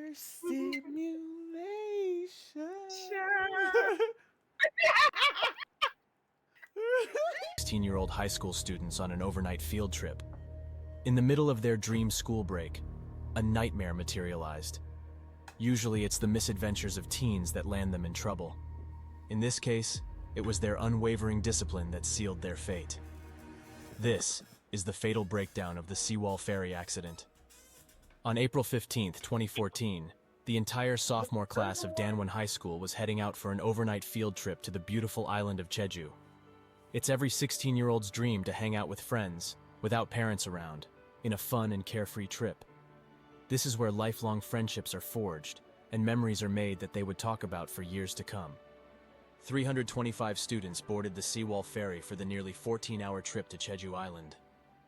Overstimulation. Sure. 16-year-old high school students on an overnight field trip. In the middle of their dream school break, a nightmare materialized. Usually it's the misadventures of teens that land them in trouble. In this case, it was their unwavering discipline that sealed their fate. This is the fatal breakdown of the Seawall Ferry accident. On April 15, 2014, the entire sophomore class of Danwon High School was heading out for an overnight field trip to the beautiful island of Jeju. It's every 16-year-old's dream to hang out with friends, without parents around, in a fun and carefree trip. This is where lifelong friendships are forged, and memories are made that they would talk about for years to come. 325 students boarded the Seawall Ferry for the nearly 14-hour trip to Jeju Island.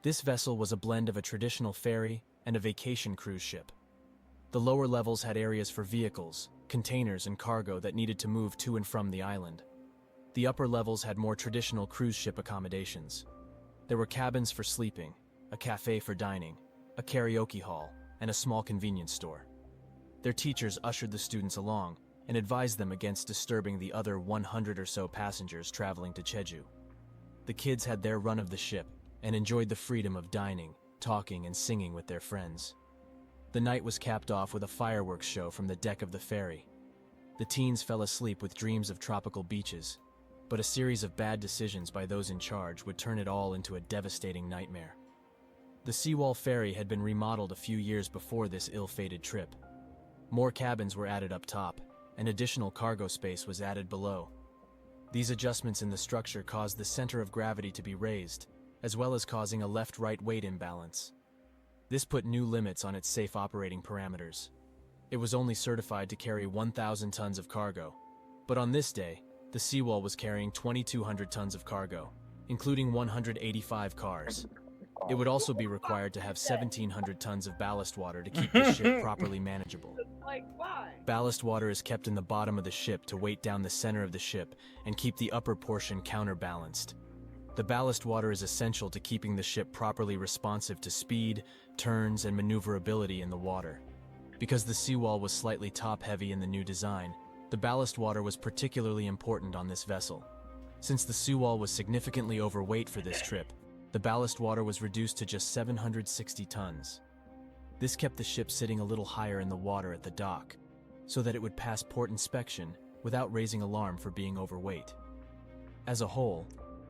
This vessel was a blend of a traditional ferry and a vacation cruise ship. The lower levels had areas for vehicles, containers, and cargo that needed to move to and from the island. The upper levels had more traditional cruise ship accommodations. There were cabins for sleeping, a cafe for dining, a karaoke hall, and a small convenience store. Their teachers ushered the students along and advised them against disturbing the other 100 or so passengers traveling to Jeju. The kids had their run of the ship and enjoyed the freedom of dining, talking, and singing with their friends. The night was capped off with a fireworks show from the deck of the ferry. The teens fell asleep with dreams of tropical beaches, but a series of bad decisions by those in charge would turn it all into a devastating nightmare. The Seawall Ferry had been remodeled a few years before this ill-fated trip. More cabins were added up top, and additional cargo space was added below. These adjustments in the structure caused the center of gravity to be raised, as well as causing a left-right weight imbalance. This put new limits on its safe operating parameters. It was only certified to carry 1,000 tons of cargo, but on this day, the Seawall was carrying 2,200 tons of cargo, including 185 cars. It would also be required to have 1,700 tons of ballast water to keep the ship properly manageable. Like, why? Ballast water is kept in the bottom of the ship to weight down the center of the ship and keep the upper portion counterbalanced. The ballast water is essential to keeping the ship properly responsive to speed, turns, and maneuverability in the water. Because the Seawall was slightly top-heavy in the new design, the ballast water was particularly important on this vessel. Since the Seawall was significantly overweight for this trip, the ballast water was reduced to just 760 tons. This kept the ship sitting a little higher in the water at the dock, so that it would pass port inspection without raising alarm for being overweight. As a whole,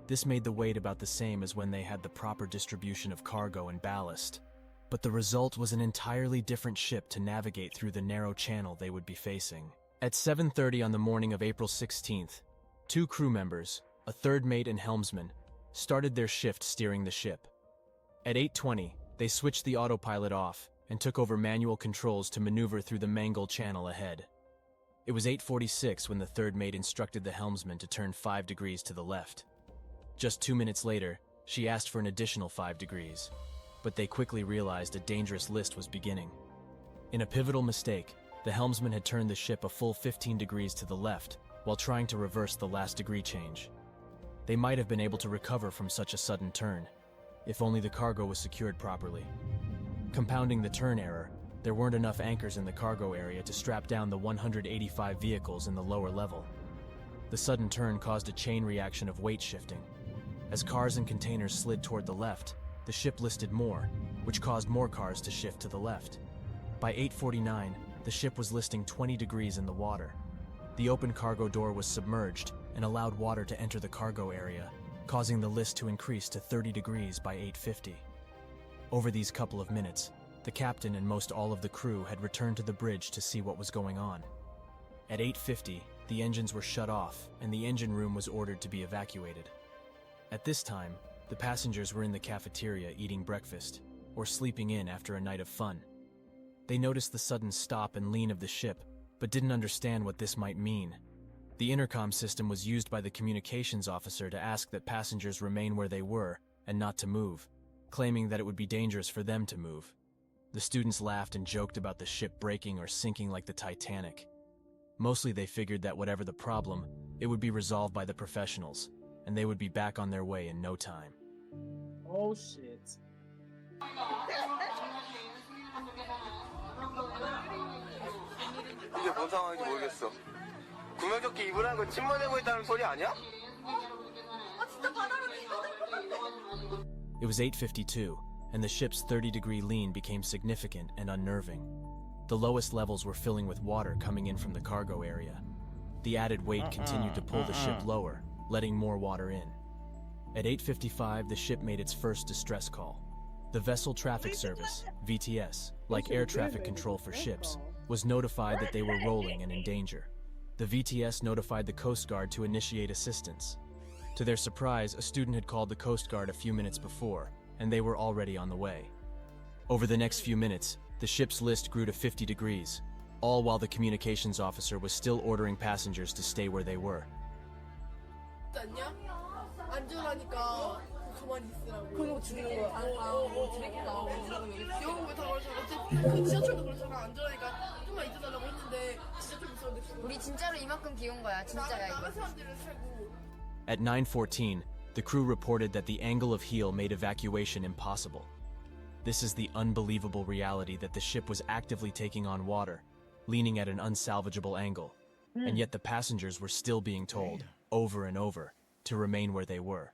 this made the weight about the same as when they had the proper distribution of cargo and ballast, but the result was an entirely different ship to navigate through the narrow channel they would be facing. At 7:30 on the morning of April 16th, two crew members, a third mate and helmsman, started their shift steering the ship. At 8:20, they switched the autopilot off and took over manual controls to maneuver through the Mangle Channel ahead. It was 8:46 when the third mate instructed the helmsman to turn 5 degrees to the left. Just 2 minutes later, she asked for an additional 5 degrees, but they quickly realized a dangerous list was beginning. In a pivotal mistake, the helmsman had turned the ship a full 15 degrees to the left while trying to reverse the last degree change. They might have been able to recover from such a sudden turn, if only the cargo was secured properly. Compounding the turn error, there weren't enough anchors in the cargo area to strap down the 185 vehicles in the lower level. The sudden turn caused a chain reaction of weight shifting. As cars and containers slid toward the left, the ship listed more, which caused more cars to shift to the left. By 8:49, the ship was listing 20 degrees in the water. The open cargo door was submerged and allowed water to enter the cargo area, causing the list to increase to 30 degrees by 8:50. Over these couple of minutes, the captain and most all of the crew had returned to the bridge to see what was going on. At 8:50, the engines were shut off and the engine room was ordered to be evacuated. At this time, the passengers were in the cafeteria eating breakfast or sleeping in after a night of fun. They noticed the sudden stop and lean of the ship, but didn't understand what this might mean. The intercom system was used by the communications officer to ask that passengers remain where they were and not to move, claiming that it would be dangerous for them to move. The students laughed and joked about the ship breaking or sinking like the Titanic. Mostly they figured that whatever the problem, it would be resolved by the professionals, and they would be back on their way in no time. Oh shit. 도대체 뭔 상황인지 모르겠어. 구명조끼 입으라는 건 침 맞고 있다는 소리 아니야? It was 8:52, and the ship's 30-degree lean became significant and unnerving. The lowest levels were filling with water coming in from the cargo area. The added weight continued to pull the ship lower, letting more water in. At 8:55, the ship made its first distress call. The Vessel Traffic Service, VTS, like air traffic control for ships, was notified that they were rolling and in danger. The VTS notified the Coast Guard to initiate assistance. To their surprise, a student had called the Coast Guard a few minutes before, and they were already on the way. Over the next few minutes, the ship's list grew to 50 degrees, all while the communications officer was still ordering passengers to stay where they were. 안전하니까 가만히 있으라고. 그럼 죽는 거야. 영어 왜다 그러잖아. 그 지하철도 그렇잖아. 안전하니까 좀만 있어달라고 했는데 지하철 무서운데. 우리 진짜로 이만큼 귀여운 거야. 진짜야 이거. 나가 사람들은 살고. At 9:14, the crew reported that the angle of heel made evacuation impossible. This is the unbelievable reality that the ship was actively taking on water, leaning at an unsalvageable angle, and yet the passengers were still being told, over and over, to remain where they were.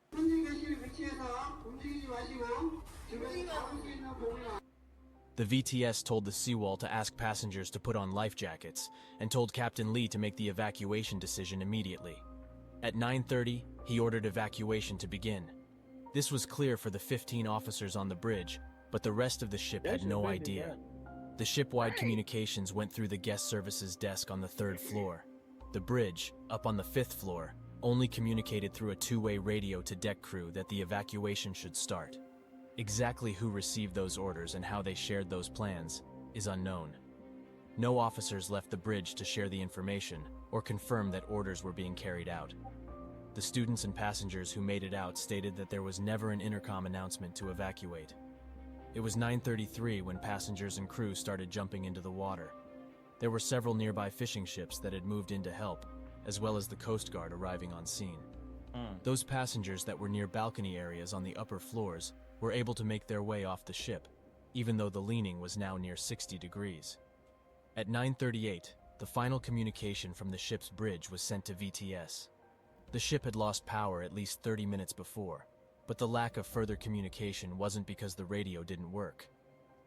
The VTS told the seawall to ask passengers to put on life jackets, and told Captain Lee to make the evacuation decision immediately. At 9:30, he ordered evacuation to begin. This was clear for the 15 officers on the bridge, but the rest of the ship had no idea. The ship-wide communications went through the guest services desk on the 3rd floor. The bridge, up on the 5th floor, only communicated through a two-way radio to deck crew that the evacuation should start. Exactly who received those orders and how they shared those plans is unknown. No officers left the bridge to share the information or confirm that orders were being carried out. The students and passengers who made it out stated that there was never an intercom announcement to evacuate. It was 9:33 when passengers and crew started jumping into the water. There were several nearby fishing ships that had moved in to help, as well as the Coast Guard arriving on scene. Those passengers that were near balcony areas on the upper floors were able to make their way off the ship, even though the leaning was now near 60 degrees. At 9:38, the final communication from the ship's bridge was sent to VTS. The ship had lost power at least 30 minutes before, but the lack of further communication wasn't because the radio didn't work.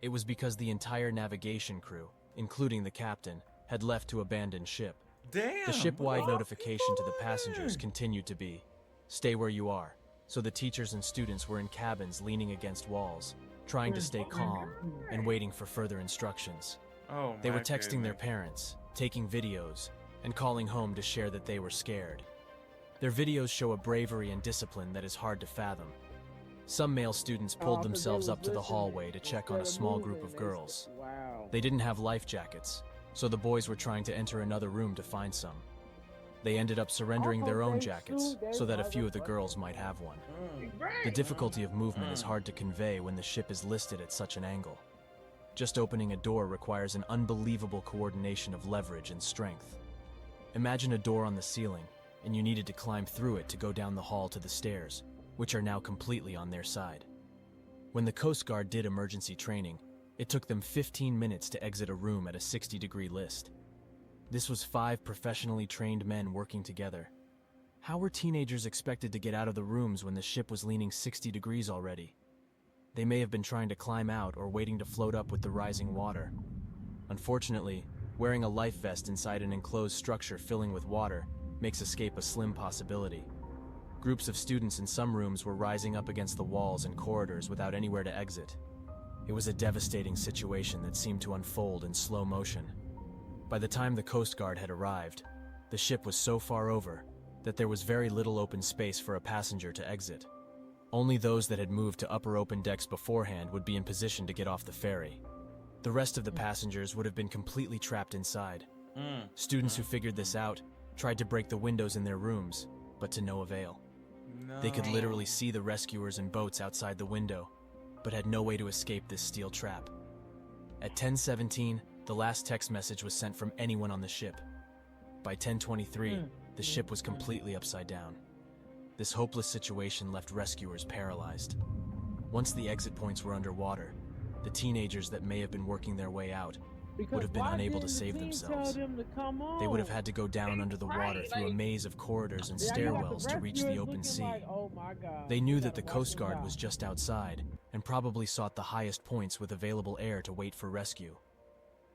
It was because the entire navigation crew, including the captain, had left to abandon ship. Damn. The ship-wide notification to the passengers continued to be, "Stay where you are," so the teachers and students were in cabins leaning against walls, trying to stay calm and waiting for further instructions. Oh, They were my texting their goodness. parents, taking videos, and calling home to share that they were scared. Their videos show a bravery and discipline that is hard to fathom. Some male students pulled themselves up to the hallway to check on a small group of girls. Wow. They didn't have life jackets, so the boys were trying to enter another room to find some. They ended up surrendering their own jackets so that a few of the girls might have one. The difficulty of movement is hard to convey when the ship is listed at such an angle. Just opening a door requires an unbelievable coordination of leverage and strength. Imagine a door on the ceiling, and you needed to climb through it to go down the hall to the stairs, which are now completely on their side. When the Coast Guard did emergency training, it took them 15 minutes to exit a room at a 60-degree list. This was 5 professionally trained men working together. How were teenagers expected to get out of the rooms when the ship was leaning 60 degrees already? They may have been trying to climb out or waiting to float up with the rising water. Unfortunately, wearing a life vest inside an enclosed structure filling with water makes escape a slim possibility. Groups of students in some rooms were rising up against the walls and corridors without anywhere to exit. It was a devastating situation that seemed to unfold in slow motion. By the time the Coast Guard had arrived, the ship was so far over that there was very little open space for a passenger to exit. Only those that had moved to upper open decks beforehand would be in position to get off the ferry. The rest of the passengers would have been completely trapped inside. Students who figured this out tried to break the windows in their rooms, but to no avail. No. They could literally see the rescuers and boats outside the window, but had no way to escape this steel trap. At 10:17, the last text message was sent from anyone on the ship. By 10:23, the ship was completely upside down. This hopeless situation left rescuers paralyzed. Once the exit points were underwater, the teenagers that may have been working their way out would have been unable to save themselves. They would have had to go down under the water through a maze of corridors and stairwells to reach the open sea. They knew that the Coast Guard was just outside and probably sought the highest points with available air to wait for rescue.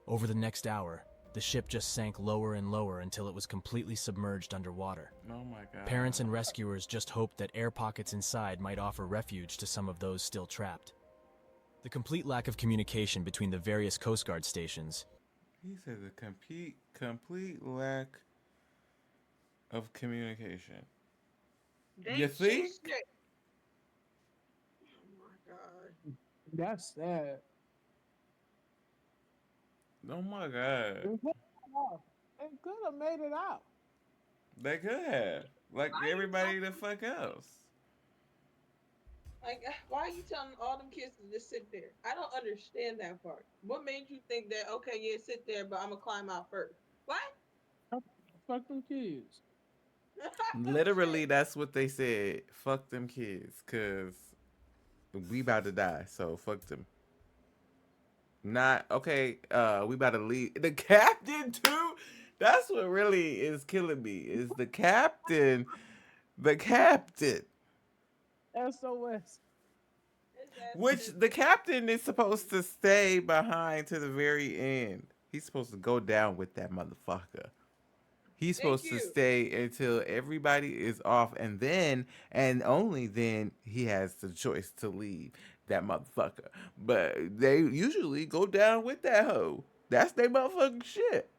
Over the next hour, the ship just sank lower and lower until it was completely submerged underwater. Oh my God. Parents and rescuers just hoped that air pockets inside might offer refuge to some of those still trapped. The complete lack of communication between the various Coast Guard stations. He said the complete lack of communication. You think? Oh my God. That's sad. Oh my God. It could have made it out. They could have. Like everybody the fuck else. Like, why are you telling all them kids to just sit there? I don't understand that part. What made you think that, okay, yeah, sit there, but I'm going to climb out first? What? Fuck them kids. Literally, that's what they said. Fuck them kids, cause we about to die. So fuck them. Not okay. We about to leave. The captain too. That's what really is killing me. Is the captain? The captain. SOS. Which the captain is supposed to stay behind to the very end. He's supposed to go down with that motherfucker. He's supposed to stay until everybody is off, and then, and only then, he has the choice to leave that motherfucker. But they usually go down with that hoe. That's their motherfucking shit.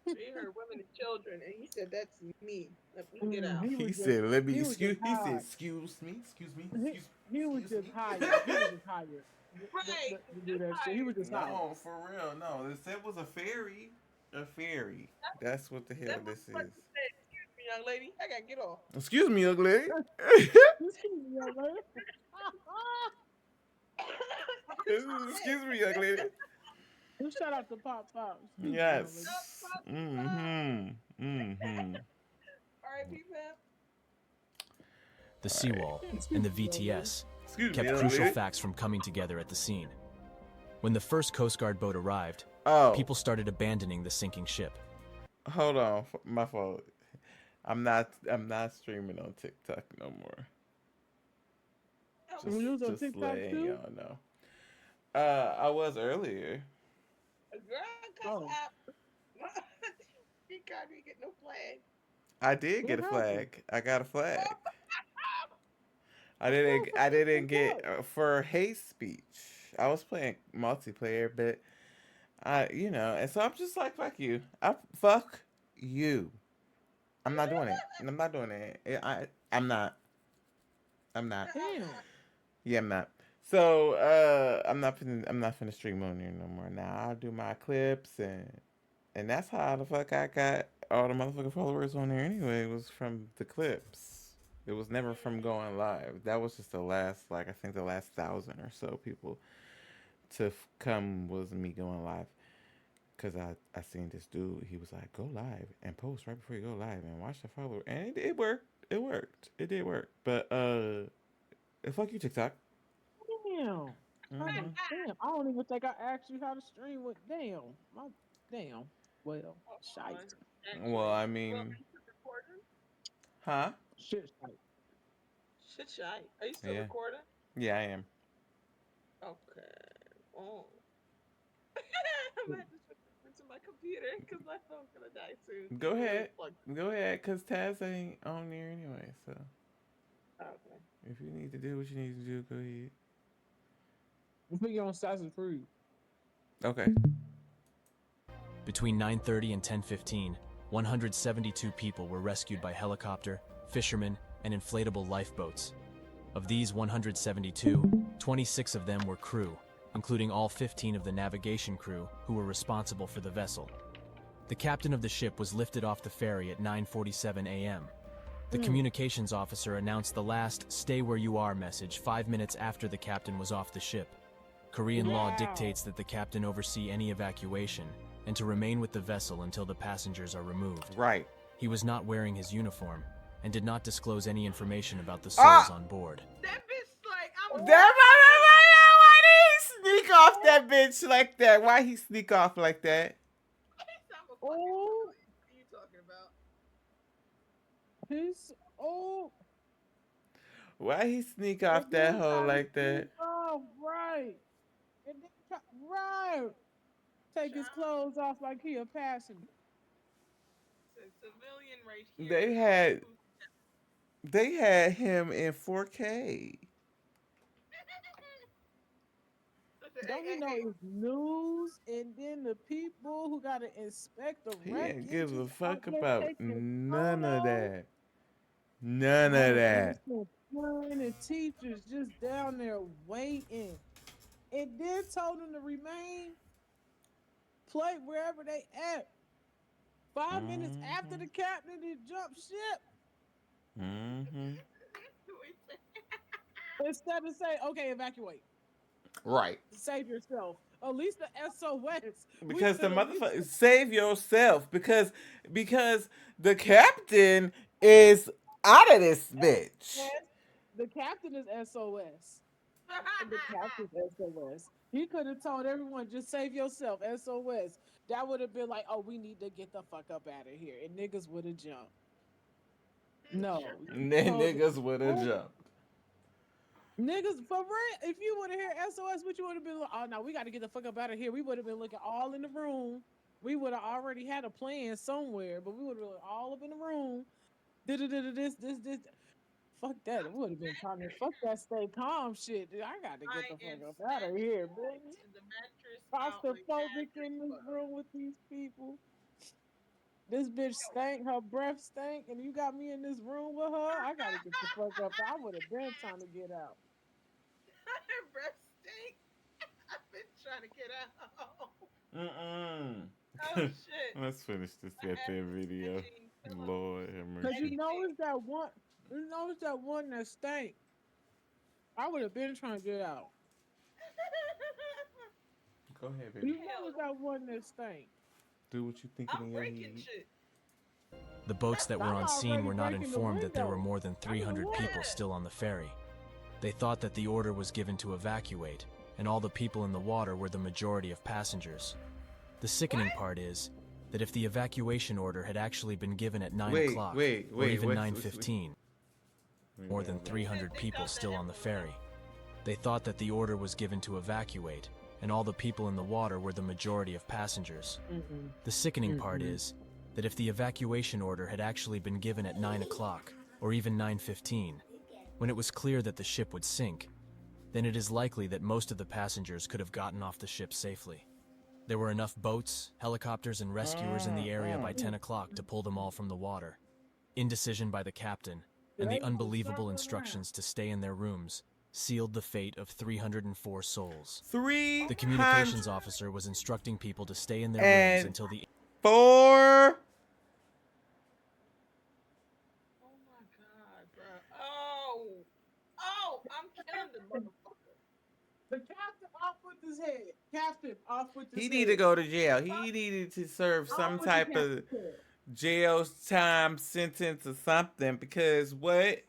He heard women and children, and he said, "That's me. Let me get out." He said, "Let me excuse." He said, "Excuse me, excuse me." He was just hired. He was just hired. Right. To do that shit. He was just hired. No, for real. No, it was a ferry. A ferry. That's what the hell this is. Excuse me, young lady. I gotta get off. Excuse me, young lady. Excuse me, young lady. Shout out to Pop Pop. Yes. Mm-hmm. Mm-hmm. R.I.P. Pep. The seawall and the VTS kept young crucial lady. facts from coming together at the scene. When the first Coast Guard boat arrived, people started abandoning the sinking ship. Hold on, my fault. I'm not streaming on TikTok no more. Just letting y'all know. I was earlier. Girl, cause he can't even get no flag. I did get a flag. I got a flag. I didn't get for hate speech. I was playing multiplayer, but and so I'm just like, fuck you. Fuck you. I'm not doing it. I'm not doing it. I'm not. Damn. Yeah, I'm not. So I'm not finna stream on here no more. Now I'll do my clips and that's how the fuck I got all the motherfucking followers on there anyway. It was from the clips. It was never from going live. That was just the last, I think the last 1,000 or so people to come was me going live. Cause I seen this dude. He was like, go live and post right before you go live and watch the follower. And it worked. It worked. It did work. But fuck you, TikTok. Damn. Mm-hmm. Damn. I don't even think I asked you how to stream with. Damn. Damn. Well, shite. Well, I mean, huh? Shit, shite. Shit, shy. Are you still recording? Yeah, I am. Okay. Oh. I'm gonna have to switch to my computer because my phone's gonna die soon. Go ahead. Go ahead, cause Taz ain't on there anyway. So. Okay. If you need to do what you need to do, go ahead. We'll put you on Assassin's Creed. Okay. Between 9:30 and 10:15, 172 people were rescued by helicopter, fishermen, and inflatable lifeboats. Of these 172, 26 of them were crew, including all 15 of the navigation crew who were responsible for the vessel. The captain of the ship was lifted off the ferry at 9:47 a.m. The communications officer announced the last "stay where you are" message 5 minutes after the captain was off the ship. Korean law dictates that the captain oversee any evacuation and to remain with the vessel until the passengers are removed. Right. He was not wearing his uniform and did not disclose any information about the souls on board. That bitch, like, I'm That motherfucker, what he sneak off that bitch like that? Why he sneak off like that? Oh, What are you talking about? his oh. Why he sneak off that hoe like that? Oh, right. And then right. Take his clothes off like he a passenger. It's a civilian right here. They had him in 4K. Don't you know it's news, and then the people who gotta inspect the He wreckage ain't give a is out fuck there about taking none of photos. that. None of that. Parents and teachers just down there waiting, and then told them to remain, play wherever they at. 5 minutes after the captain had jumped ship, instead of say, "Okay, evacuate, Right. save yourself." At least the SOS. Because the motherfucker save yourself because the captain is out of this bitch. The captain is SOS. The captain's SOS. He could have told everyone, just save yourself, SOS. That would have been like, oh, we need to get the fuck up out of here. And niggas would have jumped. No. Niggas would have jumped. Niggas, for real, if you would have heard SOS, what you would have been like, oh, no, we got to get the fuck up out of here. We would have been looking all in the room. We would have already had a plan somewhere, but we would have been all up in the room. This. Fuck that. It would have been trying to fuck that stay calm shit. Dude, I got to get the fuck up out of here, bitch. The mattress Claustrophobic in this room with these people. This bitch stank. Her breath stank, and you got me in this room with her. I got to get the fuck up. I would have been trying to get out. Her breath stink. I've been trying to get out. Oh shit. Let's finish this goddamn video. Lord have mercy. Cause you notice that one that stank. I would have been trying to get out. Go ahead, baby. You notice that one that stank. Do what you think in your head. Shit. The boats that were on scene were not informed that there were more than 300 people still on the ferry. They thought that the order was given to evacuate, and all the people in the water were the majority of passengers. The sickening part is that if the evacuation order had actually been given at 9 o'clock, or even 9:15, more than 300 people still on the ferry. They thought that the order was given to evacuate, and all the people in the water were the majority of passengers. The sickening part is that if the evacuation order had actually been given at 9 o'clock, or even 9:15, when it was clear that the ship would sink, then it is likely that most of the passengers could have gotten off the ship safely. There were enough boats, helicopters, and rescuers in the area by 10 o'clock to pull them all from the water. Indecision by the captain, and the unbelievable instructions to stay in their rooms, sealed the fate of 304 souls. The communications officer was instructing people to stay in their rooms until the... Oh my god, bro. Oh, I'm killing the motherfucker. The captain off with his head. Captain off with his head. He needed to go to jail. He needed to serve some type of jail time sentence or something, because what?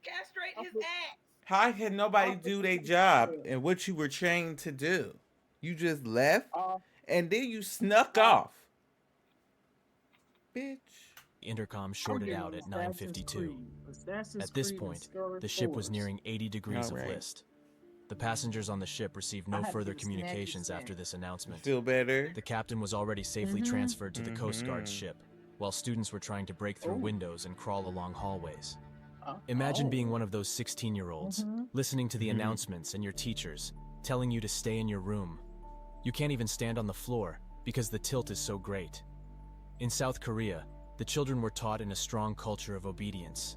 Castrate his ass. How can nobody do their job and what you were trained to do? You just left and then you snuck off. Bitch. Intercom shorted out at 9:52. At this point, the ship was nearing 80 degrees of list. The passengers on the ship received no further communications after this announcement. Feel better? The captain was already safely transferred to the Coast Guard's ship, while students were trying to break through windows and crawl along hallways. Imagine being one of those 16-year-olds, listening to the announcements and your teachers telling you to stay in your room. You can't even stand on the floor because the tilt is so great. In South Korea, the children were taught in a strong culture of obedience.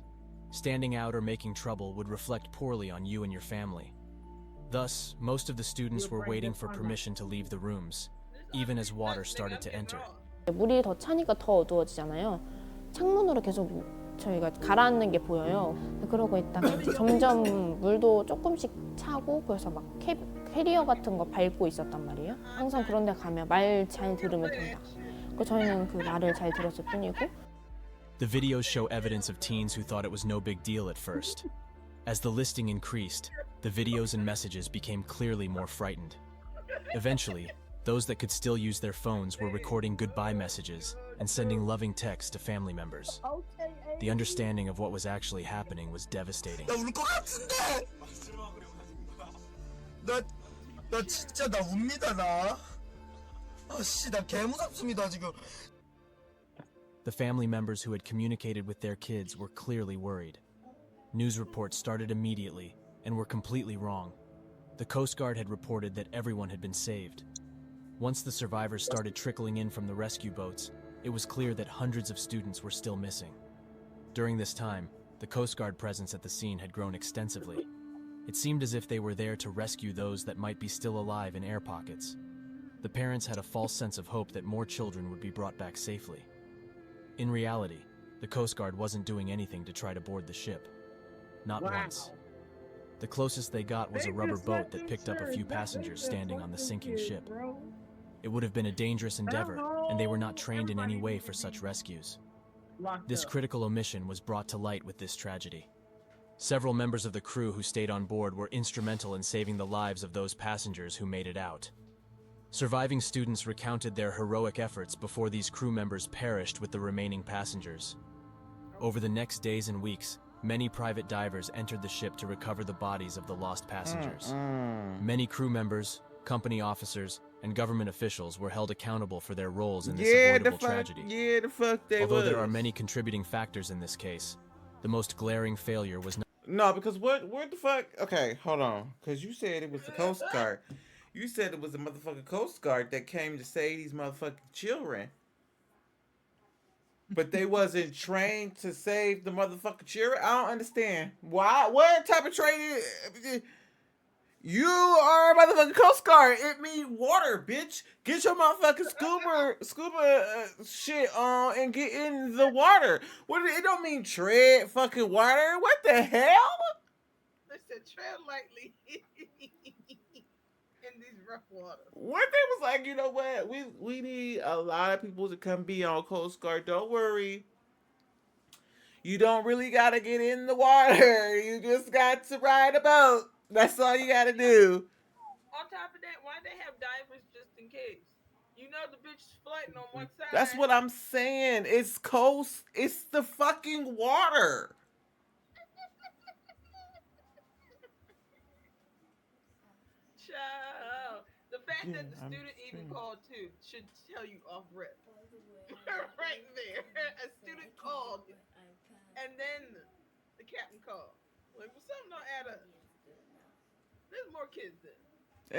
Standing out or making trouble would reflect poorly on you and your family. Thus, most of the students were waiting for permission to leave the rooms, even as water started to enter. 물이 더 차니까 더 어두워지잖아요. 창문으로 계속 저희가 가라앉는 게 보여요. 그러고 있다가 이제 점점 물도 조금씩 차고, 그래서 막 캐리어 같은 거 밟고 있었단 말이에요. 항상 그런 데 가면 말 잘 들으면 된다. 그 저희는 그 말을 잘 들었을 뿐이고. The videos show evidence of teens who thought it was no big deal at first. As the listing increased, The videos and messages became clearly more frightened. Eventually, those that could still use their phones were recording goodbye messages and sending loving texts to family members. The understanding of what was actually happening was devastating. 나 울 것 같은데. 나 진짜 나 웁니다 나. 아씨 나 개무섭습니다 지금. The family members who had communicated with their kids were clearly worried. News reports started immediately and were completely wrong. The Coast Guard had reported that everyone had been saved. Once the survivors started trickling in from the rescue boats, it was clear that hundreds of students were still missing. During this time, the Coast Guard presence at the scene had grown extensively. It seemed as if they were there to rescue those that might be still alive in air pockets. The parents had a false sense of hope that more children would be brought back safely. In reality, the Coast Guard wasn't doing anything to try to board the ship. Not once. The closest they got was a rubber boat that picked up a few passengers standing on the sinking ship. It would have been a dangerous endeavor, and they were not trained in any way for such rescues. This critical omission was brought to light with this tragedy. Several members of the crew who stayed on board were instrumental in saving the lives of those passengers who made it out. Surviving students recounted their heroic efforts before these crew members perished with the remaining passengers. Over the next days and weeks, many private divers entered the ship to recover the bodies of the lost passengers. Many crew members, company officers, and government officials were held accountable for their roles in this avoidable tragedy. Yeah, the fuck they Although was. there are many contributing factors in this case, the most glaring failure was not. No, because what the fuck? Okay, hold on. Because you said it was the Coast Guard. You said it was the motherfucking Coast Guard that came to save these motherfucking children. But they wasn't trained to save the motherfucking children? I don't understand. Why? What type of training? You are a motherfucking Coast Guard. It means water, bitch. Get your motherfucking scuba shit on and get in the water. What? It don't mean tread fucking water. What the hell? They said tread lightly in these rough waters. What they was like, you know what? We need a lot of people to come be on Coast Guard. Don't worry. You don't really gotta get in the water. You just got to ride a boat. That's all you gotta do. On top of that, why they have divers just in case? You know the bitch is floating on one side. That's what I'm saying. It's coast. It's the fucking water. Child. The fact Yeah, that the I'm student even saying. called too should tell you off rip. Right there. A student called and then the captain called. Like, well, something don't add up. There's more kids there.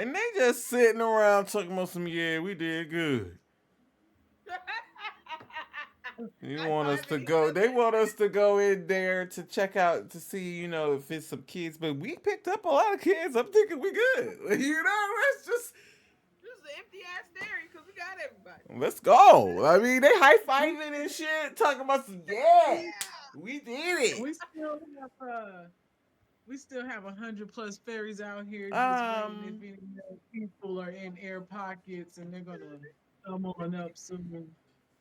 And they just sitting around talking about some, yeah, we did good. You want us to go? They want us to go in there to check out to see, you know, if it's some kids. But we picked up a lot of kids. I'm thinking we good. You know, let's just This is an empty ass dairy because we got everybody. let's go. I mean, they high fiving and shit, talking about some, yeah, we did it. We still have 100+ ferries out here. Just waiting if any people are in air pockets and they're gonna come on up soon.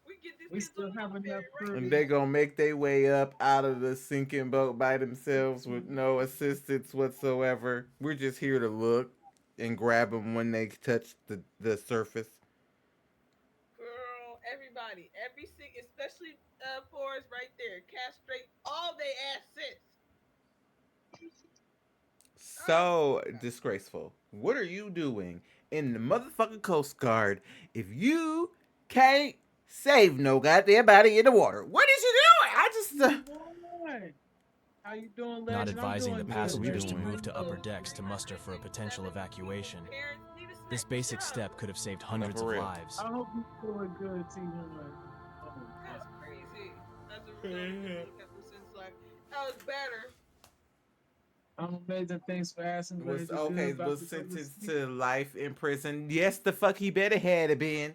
We get these We kids still on the have enough ferry, right? crew. And they gonna make their way up out of the sinking boat by themselves with no assistance whatsoever. We're just here to look and grab them when they touch the surface. Girl, everybody, especially Forrest right there, castrate all they assets. So disgraceful. What are you doing in the motherfucking Coast Guard if you can't save no goddamn body in the water? What is you doing? I just How you doing, Legend? Not I'm advising the doing good, passengers to Legend. move to upper decks to muster for a potential evacuation. Parents need to This snap the basic shot. step could have saved hundreds of real. lives. I hope you're doing good, T1. That's crazy. That's a really since like that was better. I'm amazing. Thanks for asking. was Legend. okay. Good about Was to sentenced sleep. to life in prison. Yes, the fuck he better had it been.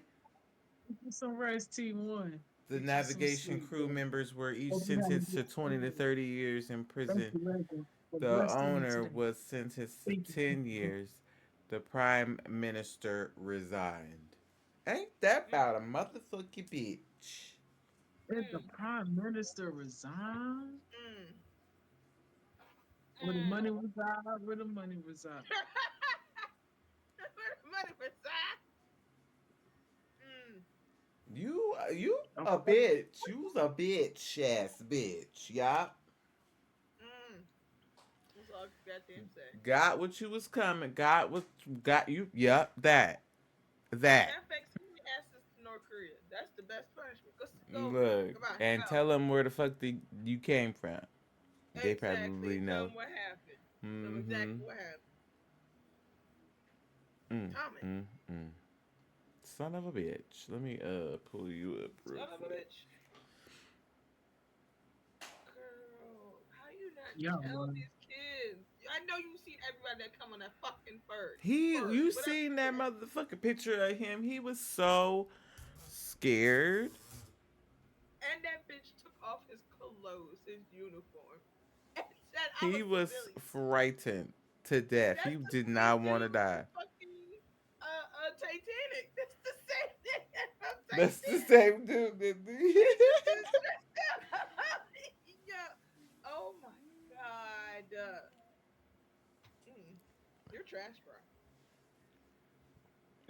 Get some rest, T1. The Get you some navigation sleep, crew bro. members were each Hope you have a sentenced to good 20 to sleep. 30 years in Thank prison. you, Legend, for The blessing me owner today. was sentenced to Thank you. 10 years. The prime minister resigned. Ain't that about a motherfucking bitch? Did the prime minister resign? Where the money reside, where the money reside. Where the money reside? Mm. You a Okay. bitch. You's a bitch ass bitch. Yup. Mm. That's all I goddamn say. Got what you was coming. Got what got you. Yup. That. Matter That. of fact, send me asses to North Korea. That's the best punishment. Go, Look. come on, And go. tell them where the fuck you came from. They Exactly. probably Tell know. them what happened. Tell them Mm-hmm. exactly what happened. Mm, Tommy, mm, mm. Son of a bitch. Let me pull you up real son of a quick. bitch. Girl, how you not Yeah, tell man. these kids? I know you've seen everybody that come on that fucking bird. You Whatever seen it that is. motherfucking picture of him? He was so scared. And that bitch took off his clothes, his uniform, and said, I'm a He was civilian. frightened to death. He That's the did same not want to dude from die. fucking Titanic. That's the same thing from That's the Titanic. same dude. They just didn't stress out. Yeah. Oh my god. Mm. You're trash, bro.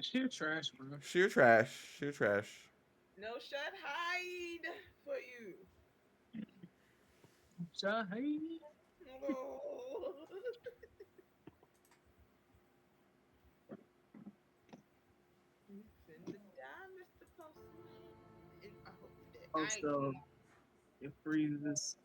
She trash, bro. Sheer trash. Sheer trash. No shut hide for you. Shaheen. Oh. You finna die, Mr. Postman. And I hope that I ain't Also, it freezes.